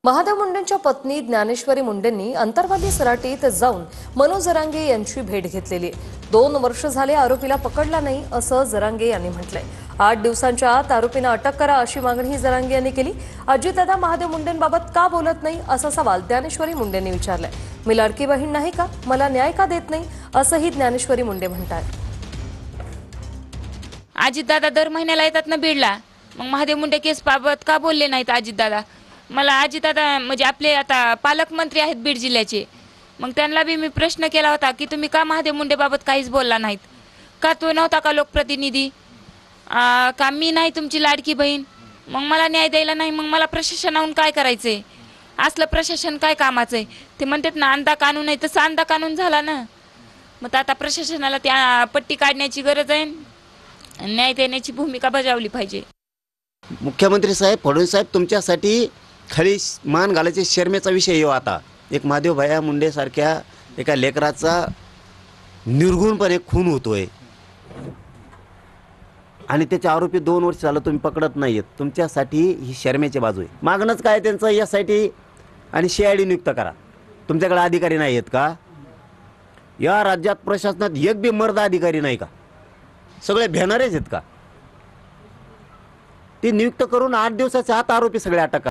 महादेव मुंडेंच्या पत्नी ज्ञानेश्वरी मुंडेंनी अंतरवाली सराटीत जाऊन मनोज जरांगे यांची भेट घेतलेली. 2 वर्ष झाले आरोपीला पकडला नाही असं जरांगे यांनी म्हटलंय. 8 दिवसांच्या आत आरोपींना अटक करा अशी मागणी जरांगे यांनी केली. अजितदादा महादेव मुंडेंबाबत का बोलत नाही असा सवाल ज्ञानेश्वरी मुंडेंनी विचारलाय. मी लाडकी बहीण नाही का, मला न्याय का देत नाही असंही ज्ञानेश्वरी मुंडे म्हणतात. अजितदादा दर महिन्याला येतात ना बीडला, मग महादेव मुंडे केस बाबत का बोलले नाहीत अजितदादा? मला अजितदादा म्हणजे आपले आता पालकमंत्री आहेत बीड जिल्ह्याचे, मग त्यांना बी मी प्रश्न केला होता की तुम्ही का महादेव मुंडे बाबत काहीच बोलला नाहीत का? तो नव्हता का लोकप्रतिनिधी? का मी नाही तुमची लाडकी बहीण? मग मला न्याय द्यायला नाही, मग मला प्रशासनाहून काय करायचंय? असलं प्रशासन काय कामाचं आहे? ते म्हणतात ना अंधा कानून आहे, तसं अंधा कानून झाला ना. मग आता प्रशासनाला त्या पट्टी काढण्याची गरज आहे, न्याय देण्याची भूमिका बजावली पाहिजे. मुख्यमंत्री साहेब, फडणवीस साहेब, तुमच्यासाठी खळी मान घालायचे शर्मेचा विषय येऊ. आता एक महादेव भैया मुंडे सारख्या एका लेकराचा निर्गुणपणे खून होतोय आणि त्याचे आरोपी 2 वर्ष झालं तुम्ही पकडत नाहीत. तुमच्यासाठी ही शर्मेची बाजू आहे. मागणंच काय त्यांचं यासाठी आणि CID नियुक्त करा. तुमच्याकडे अधिकारी नाही आहेत का? या राज्यात प्रशासनात एक बी मर्द अधिकारी नाही का? सगळे भेणारेच आहेत का? ती नियुक्त करून 8 दिवसाच्या आत आरोपी सगळे अटक करा.